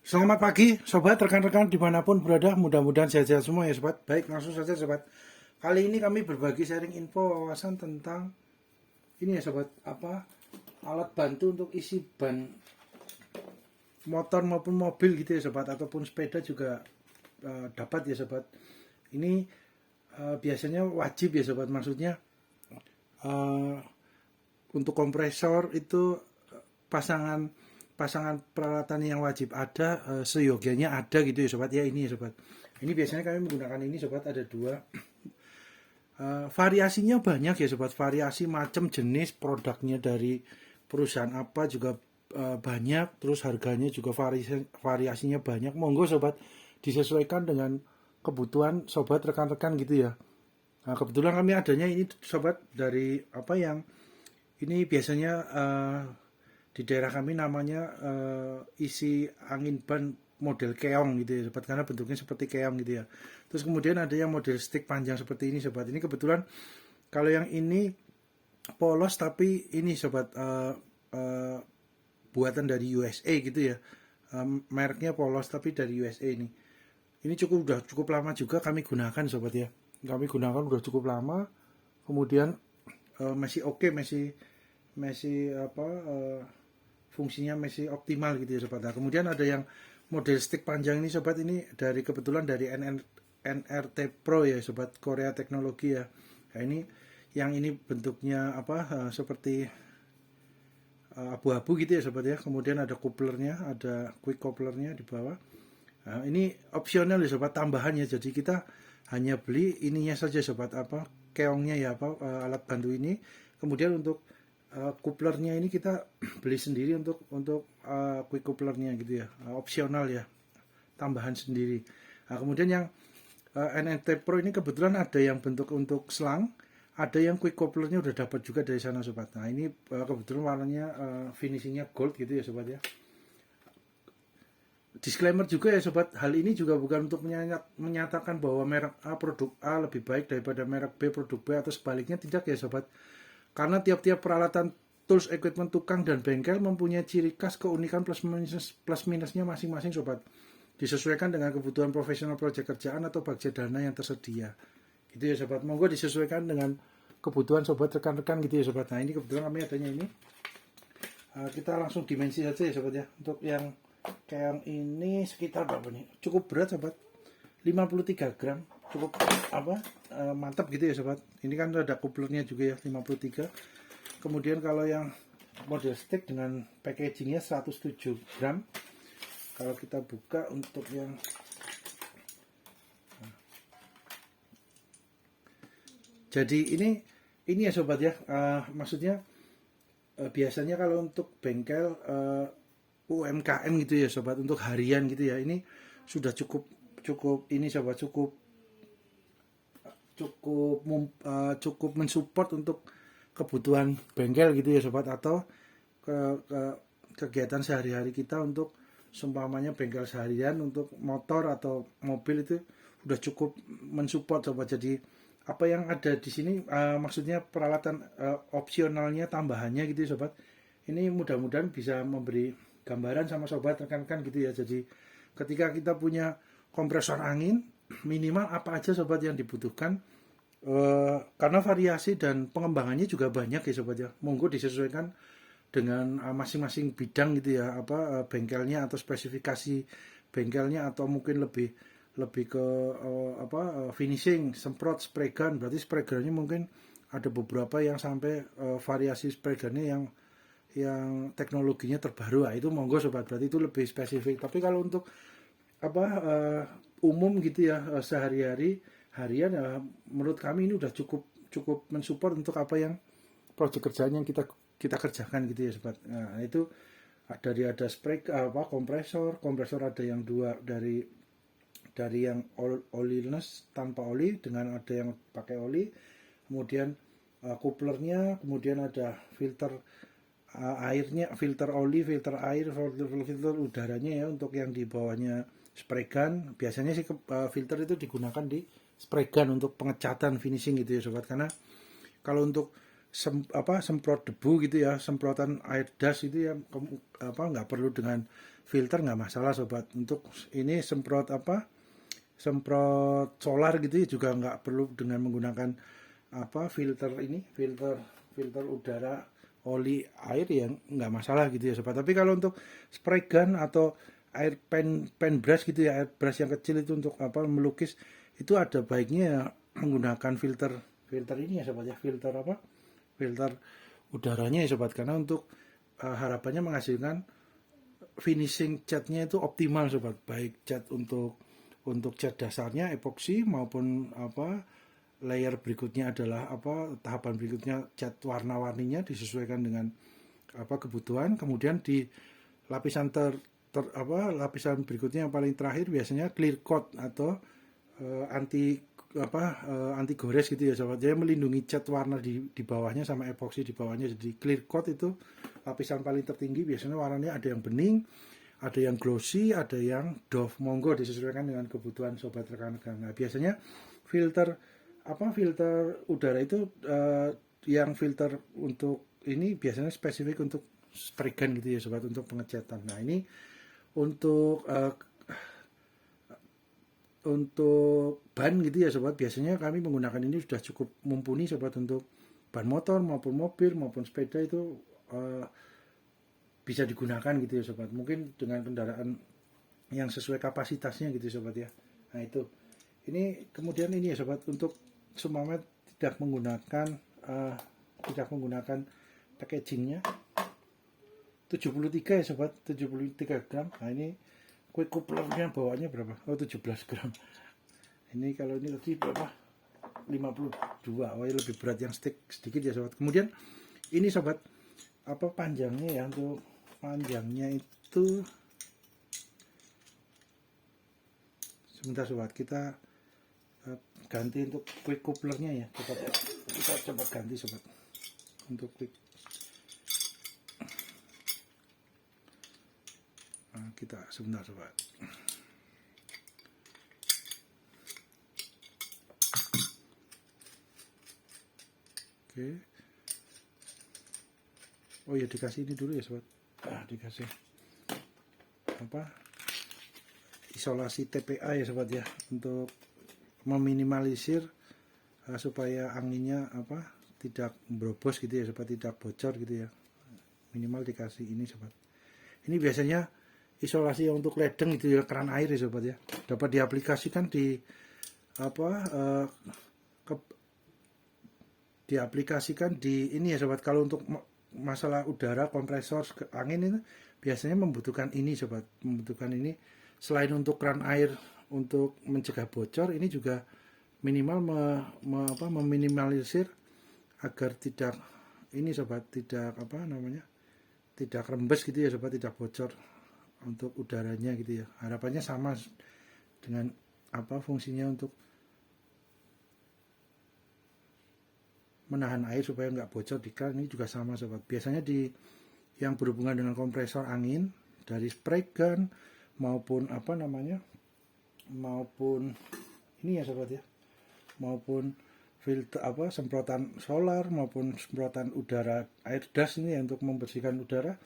Selamat pagi, sobat, rekan-rekan dimanapun berada, mudah-mudahan sehat-sehat semua ya sobat. Baik, langsung saja sobat. Kali ini kami berbagi sharing info wawasan tentang ini ya sobat, alat bantu untuk isi ban motor maupun mobil gitu ya sobat, ataupun sepeda juga dapat ya sobat. Ini biasanya wajib ya sobat, maksudnya eh, untuk kompresor itu pasangan pasangan peralatan yang wajib ada, seyogianya ada gitu ya sobat ya. Ini ya sobat, ini biasanya kami menggunakan ini sobat, ada dua. Variasinya banyak ya sobat, variasi macam jenis produknya dari perusahaan apa juga banyak, terus harganya juga variasinya banyak. Monggo sobat, disesuaikan dengan kebutuhan sobat, rekan-rekan gitu ya. Nah, kebetulan kami adanya ini sobat dari ini biasanya di daerah kami namanya isi angin ban model keong gitu ya sobat, karena bentuknya seperti keong gitu ya. Terus kemudian ada yang model stick panjang seperti ini sobat. Ini kebetulan kalau yang ini polos, tapi ini sobat buatan dari USA gitu ya. Mereknya polos tapi dari USA ini. Ini udah cukup lama juga kami gunakan sobat ya. Kami gunakan udah cukup lama. Kemudian masih oke, masih masih fungsinya masih optimal gitu ya sobat. Nah, kemudian ada yang model stick panjang ini sobat, ini dari kebetulan dari NRT Pro ya sobat, Korea Teknologi ya. Nah, ini yang ini bentuknya seperti abu-abu gitu ya sobat ya. Kemudian ada couplernya, ada quick couplernya di bawah. Nah, ini opsional ya sobat, tambahannya. Jadi kita hanya beli ininya saja sobat, keongnya ya, alat bantu ini. Kemudian untuk couplernya ini kita beli sendiri untuk quick couplernya gitu ya, opsional ya, tambahan sendiri. Nah, kemudian yang NNT Pro ini kebetulan ada yang bentuk untuk selang, ada yang quick couplernya udah dapat juga dari sana sobat. Nah, ini kebetulan warnanya finishingnya gold gitu ya sobat ya. Disclaimer juga ya sobat, hal ini juga bukan untuk menyatakan bahwa merek A produk A lebih baik daripada merek B produk B atau sebaliknya, tidak ya sobat. Karena tiap-tiap peralatan, tools, equipment tukang dan bengkel mempunyai ciri khas, keunikan, plus minusnya masing-masing sobat. Disesuaikan dengan kebutuhan profesional proyek kerjaan atau budget dana yang tersedia. Gitu ya sobat. Monggo disesuaikan dengan kebutuhan sobat, rekan-rekan gitu ya sobat. Nah, ini kebetulan kami adanya ini. Kita langsung dimensi saja ya sobat ya. Untuk yang kayak ini sekitar berapa nih? Cukup berat sobat. 53 gram, cukup mantap gitu ya sobat. Ini kan ada couplernya juga ya, 53. Kemudian kalau yang model stick dengan packagingnya 107 gram. Kalau kita buka untuk yang jadi ini ya sobat ya, maksudnya biasanya kalau untuk bengkel UMKM gitu ya sobat, untuk harian gitu ya, ini sudah cukup cukup ini sobat, cukup cukup cukup mensupport untuk kebutuhan bengkel gitu ya sobat, atau ke, ke kegiatan sehari-hari kita untuk seumpamanya bengkel seharian untuk motor atau mobil itu udah cukup mensupport sobat. Jadi apa yang ada di sini maksudnya peralatan opsionalnya, tambahannya gitu ya sobat, ini mudah-mudahan bisa memberi gambaran sama sobat, rekan-rekan gitu ya. Jadi ketika kita punya kompresor angin, minimal apa aja sobat yang dibutuhkan, karena variasi dan pengembangannya juga banyak ya sobat ya. Monggo disesuaikan dengan masing-masing bidang gitu ya, bengkelnya atau spesifikasi bengkelnya, atau mungkin lebih lebih ke finishing, semprot, spray gun. Berarti spray gunnya mungkin ada beberapa yang sampai variasi spray gunnya yang teknologinya terbaru. Nah, itu monggo sobat, berarti itu lebih spesifik. Tapi kalau untuk umum gitu ya, sehari-hari, harian ya, menurut kami ini udah cukup cukup mensupport untuk apa yang proyek kerjaan yang kita kita kerjakan gitu ya sobat. Nah, itu ada spray kompresor ada yang dua, dari yang oliless tanpa oli dengan ada yang pakai oli. Kemudian couplernya, kemudian ada filter airnya, filter oli, filter air, filter udaranya ya, untuk yang di bawahnya spray gun. Biasanya sih filter itu digunakan di spray gun untuk pengecatan, finishing gitu ya sobat. Karena kalau untuk semprot debu gitu ya, semprotan air das itu ya nggak perlu dengan filter nggak masalah sobat. Untuk ini semprot semprot solar gitu ya juga nggak perlu dengan menggunakan filter ini, filter udara oli air ya nggak masalah gitu ya sobat. Tapi kalau untuk spray gun atau air pen brush gitu ya, air brush yang kecil itu untuk melukis, itu ada baiknya menggunakan filter ini ya sobat ya, filter udaranya ya sobat, karena untuk harapannya menghasilkan finishing catnya itu optimal sobat, baik cat untuk cat dasarnya epoksi maupun layer berikutnya adalah tahapan berikutnya cat warna-warninya disesuaikan dengan kebutuhan. Kemudian di lapisan lapisan berikutnya yang paling terakhir biasanya clear coat atau anti gores gitu ya sobat. Jadi melindungi cat warna di bawahnya sama epoksi di bawahnya. Jadi clear coat itu lapisan paling tertinggi, biasanya warnanya ada yang bening, ada yang glossy, ada yang doff. Monggo disesuaikan dengan kebutuhan sobat rekan-rekan. Nah, biasanya filter udara itu yang filter untuk ini biasanya spesifik untuk spray gun gitu ya sobat, untuk pengecatan. Nah, ini untuk ban gitu ya sobat, biasanya kami menggunakan ini sudah cukup mumpuni sobat. Untuk ban motor maupun mobil maupun sepeda itu bisa digunakan gitu ya sobat, mungkin dengan kendaraan yang sesuai kapasitasnya gitu ya sobat ya. Nah itu, ini kemudian ini ya sobat, untuk seumpama tidak menggunakan packagingnya 73 ya sobat, 73 gram. Nah ini kue couplernya bawahnya berapa? 17 gram. Ini kalau ini tadi berapa? 52. Oh ya, lebih berat yang stick sedikit ya sobat. Kemudian ini sobat, panjangnya ya, untuk panjangnya itu sebentar sobat, kita ganti untuk quick couplernya ya. Kita coba ganti sobat untuk quick. Nah, kita sebentar sobat. Oke. Oh ya, dikasih ini dulu ya sobat. Dikasih isolasi TPA ya sobat ya, untuk meminimalisir supaya anginnya tidak berobos gitu ya sobat, tidak bocor gitu ya. Minimal dikasih ini sobat. Ini biasanya isolasi untuk ledeng gitu ya, keran air ya sobat ya. Dapat diaplikasikan di diaplikasikan di ini ya sobat. Kalau untuk masalah udara, kompresor angin itu biasanya membutuhkan ini sobat, membutuhkan ini. Selain untuk keran air untuk mencegah bocor, ini juga minimal meminimalisir agar tidak ini sobat, tidak tidak rembes gitu ya sobat, tidak bocor untuk udaranya gitu ya. Harapannya sama dengan fungsinya untuk menahan air supaya nggak bocor di keran, ini juga sama sobat. Biasanya di yang berhubungan dengan kompresor angin dari spray gun maupun maupun ini ya sobat ya, maupun filter semprotan solar maupun semprotan udara air das ini ya, untuk membersihkan udara,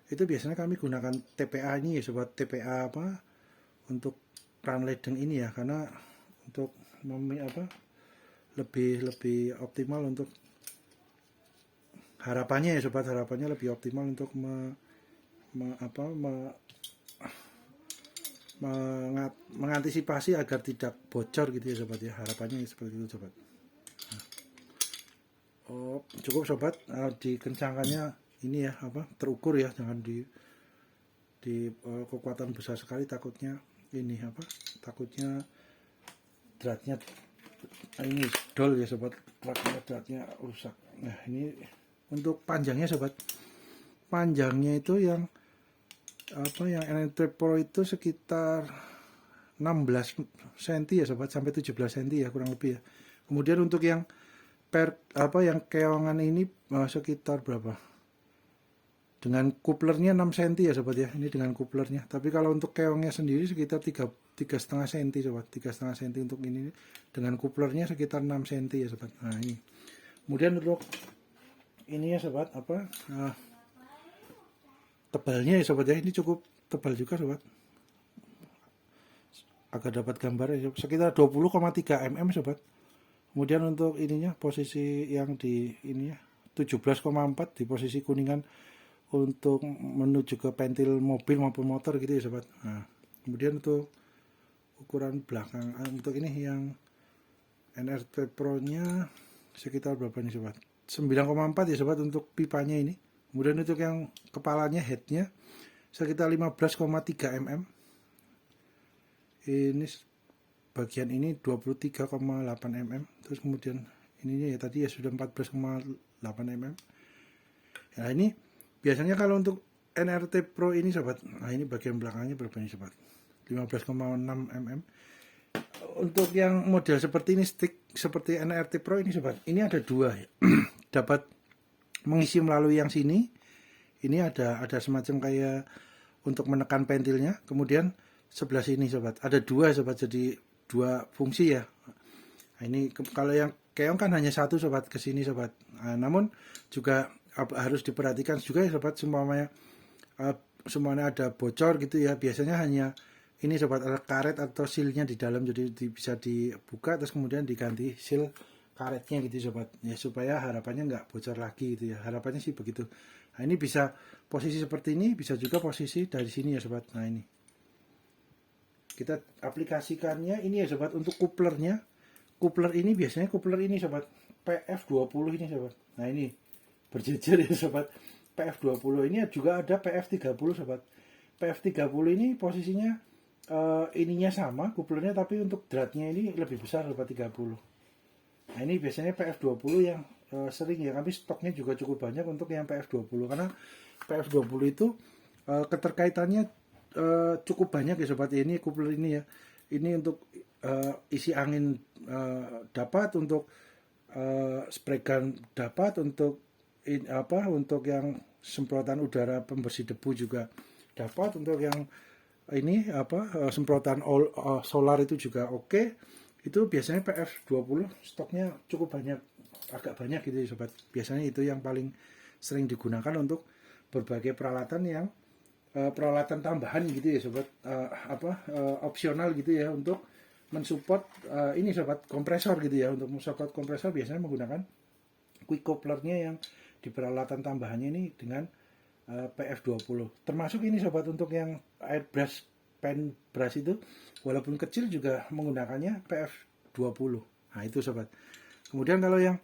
itu biasanya kami gunakan TPA ini ya sobat. TPA untuk keran ledeng ini ya, karena untuk lebih optimal untuk harapannya ya sobat, harapannya lebih optimal untuk mengantisipasi agar tidak bocor gitu ya sobat ya, harapannya seperti itu sobat. Cukup sobat, dikencangkannya ini ya terukur ya, jangan di kekuatan besar sekali, takutnya ini takutnya dratnya ini dol ya sobat, dratnya rusak. Nah ini untuk panjangnya sobat, panjangnya itu yang yang NT Pro itu sekitar 16 cm ya sobat, sampai 17 cm ya kurang lebih ya. Kemudian untuk yang yang keongan ini sekitar berapa, dengan couplernya 6 cm ya sobat ya, ini dengan couplernya. Tapi kalau untuk keongnya sendiri sekitar 3,5 cm sobat, 3,5 cm untuk ini, dengan couplernya sekitar 6 cm ya sobat. Nah ini, kemudian untuk ini ya sobat, tebalnya ya sobat ya, ini cukup tebal juga sobat, agar dapat gambar ya, sekitar 20,3 mm sobat. Kemudian untuk ininya posisi yang di ini ya 17,4 di posisi kuningan untuk menuju ke pentil mobil maupun motor gitu ya sobat. Nah, kemudian untuk ukuran belakang untuk ini yang NRT Pro nya sekitar berapa nih sobat, 9,4 ya sobat untuk pipanya ini. Kemudian untuk yang kepalanya headnya sekitar 15,3 mm. Ini bagian ini 23,8 mm. Terus kemudian ininya ya tadi ya sudah 14,8 mm. Nah ini biasanya kalau untuk NRT Pro ini sobat, nah ini bagian belakangnya berapa nih sobat, 15,6 mm. Untuk yang model seperti ini, stick seperti NRT Pro ini sobat, ini ada dua ya. Dapat mengisi melalui yang sini. Ini ada semacam kayak untuk menekan pentilnya. Kemudian sebelah sini sobat, ada dua sobat, jadi dua fungsi ya. Nah, ini kalau yang keong kan hanya satu sobat ke sini sobat. Nah, namun juga harus diperhatikan juga ya sobat, semuanya ada bocor gitu ya. Biasanya hanya ini sobat, ada karet atau sealnya di dalam, jadi bisa dibuka terus kemudian diganti seal karetnya gitu sobat ya, supaya harapannya nggak bocor lagi gitu ya, harapannya sih begitu. Nah ini bisa posisi seperti ini, bisa juga posisi dari sini ya sobat. Nah ini kita aplikasikannya ini ya sobat, untuk kuplernya, kupler ini biasanya kupler ini sobat PF20 ini sobat. Nah ini berjejer ya sobat, PF20 ini juga ada PF30 sobat. PF30 ini posisinya ininya sama kuplernya, tapi untuk dratnya ini lebih besar sobat, 30. Nah ini biasanya PF20 yang sering ya, tapi stoknya juga cukup banyak untuk yang PF20, karena PF20 itu keterkaitannya cukup banyak ya sobat. Ini kupler ini ya, ini untuk isi angin dapat, untuk spray gun dapat, untuk untuk yang semprotan udara pembersih debu juga dapat, untuk yang ini semprotan solar itu juga oke. Itu biasanya PF20 stoknya cukup banyak, agak banyak gitu ya sobat. Biasanya itu yang paling sering digunakan untuk berbagai peralatan yang peralatan tambahan gitu ya sobat, opsional gitu ya, untuk mensupport ini sobat, kompresor gitu ya. Untuk mensupport kompresor biasanya menggunakan quick couplernya yang di peralatan tambahannya ini dengan PF20. Termasuk ini sobat, untuk yang airbrush pen brush itu walaupun kecil juga menggunakannya PF20. Nah itu sobat. Kemudian kalau yang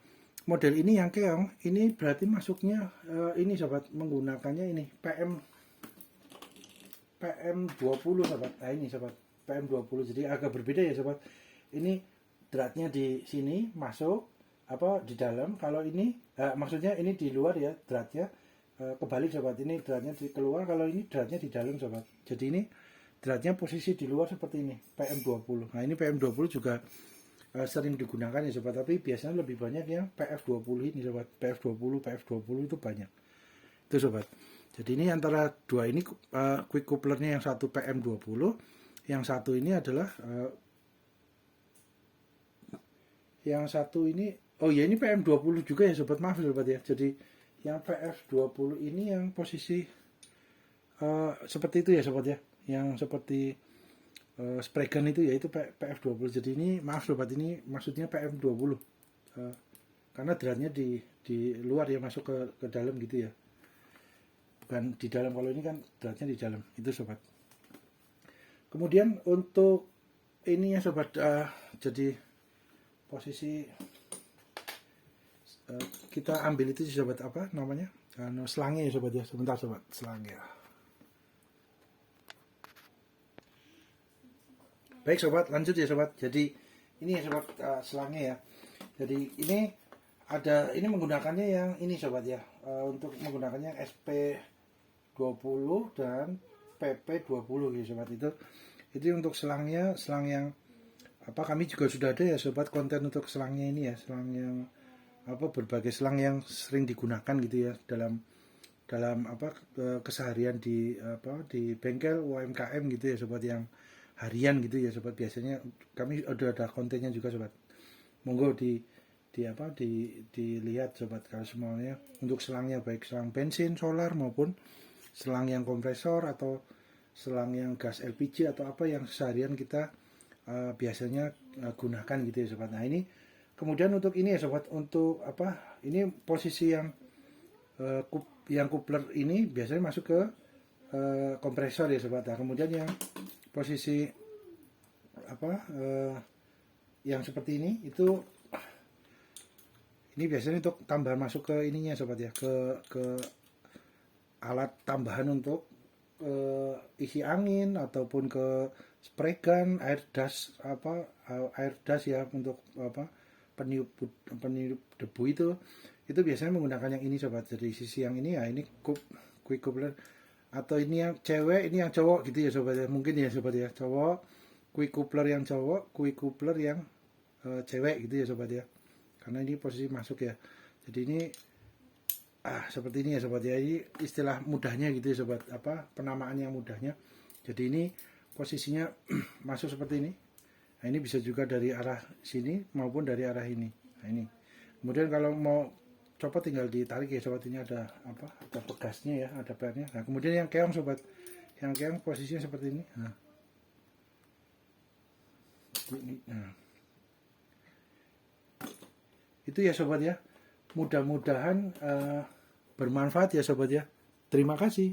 model ini yang keong ini berarti masuknya ini sobat, menggunakannya ini PM20 sobat. Nah ini sobat, PM20, jadi agak berbeda ya sobat. Ini dratnya di sini masuk di dalam. Kalau ini maksudnya ini di luar ya dratnya. Kebalik sobat, ini dratnya di keluar, kalau ini dratnya di dalam sobat. Jadi ini dratnya posisi di luar seperti ini, PM20. Nah ini PM20 juga sering digunakan ya sobat, tapi biasanya lebih banyak yang PF20 ini sobat. PF20 itu banyak itu sobat. Jadi ini antara dua ini quick couplernya, yang satu PM20, yang satu ini adalah yang satu ini, oh ya ini PM20 juga ya sobat, maaf sobat ya. Jadi yang PF20 ini yang posisi seperti itu ya sobat ya, yang seperti spray gun itu ya, itu PF20. Jadi ini maaf sobat, ini maksudnya PM20 karena dratnya di luar ya, masuk ke dalam gitu ya, bukan di dalam. Kalau ini kan dratnya di dalam itu sobat. Kemudian untuk ini ya sobat, jadi posisi kita ambil itu sobat, apa namanya, selangnya ya sobat ya. Sebentar sobat, selangnya. Baik sobat, lanjut ya sobat. Jadi ini ya sobat, selangnya ya. Jadi ini ada, ini menggunakannya yang ini sobat ya, untuk menggunakannya SP20 dan PP20 ya sobat. Itu untuk selangnya, selang yang kami juga sudah ada ya sobat, konten untuk selangnya ini ya, selang yang berbagai selang yang sering digunakan gitu ya dalam keseharian di bengkel UMKM gitu ya sobat, yang harian gitu ya sobat. Biasanya kami udah ada kontennya juga sobat, monggo dilihat sobat. Kalau semuanya untuk selangnya, baik selang bensin, solar maupun selang yang kompresor atau selang yang gas LPG atau apa yang seharian kita biasanya gunakan gitu ya sobat. Nah ini kemudian untuk ini ya sobat, untuk apa, ini posisi yang yang coupler ini biasanya masuk ke kompresor ya sobat. Nah, kemudian yang posisi apa yang seperti ini biasanya untuk tambahan masuk ke ininya sobat ya, ke alat tambahan untuk isi angin ataupun ke spray gun, air das ya, untuk peniup debu itu biasanya menggunakan yang ini sobat. Jadi sisi yang ini ya, ini quick coupler, atau ini yang cewek, ini yang cowok gitu ya sobat ya, mungkin ya sobat ya, cowok quick coupler yang cowok, quick coupler yang cewek gitu ya sobat ya, karena ini posisi masuk ya. Jadi ini seperti ini ya sobat ya, ini istilah mudahnya gitu ya sobat, penamaan yang mudahnya. Jadi ini posisinya masuk seperti ini. Nah ini bisa juga dari arah sini maupun dari arah ini. Nah ini kemudian kalau mau copot tinggal ditarik ya sobat, ini ada ada pegasnya ya, ada pernya. Nah kemudian yang keong sobat, yang keong posisinya seperti ini. Nah itu ya sobat ya, mudah-mudahan bermanfaat ya sobat ya. Terima kasih.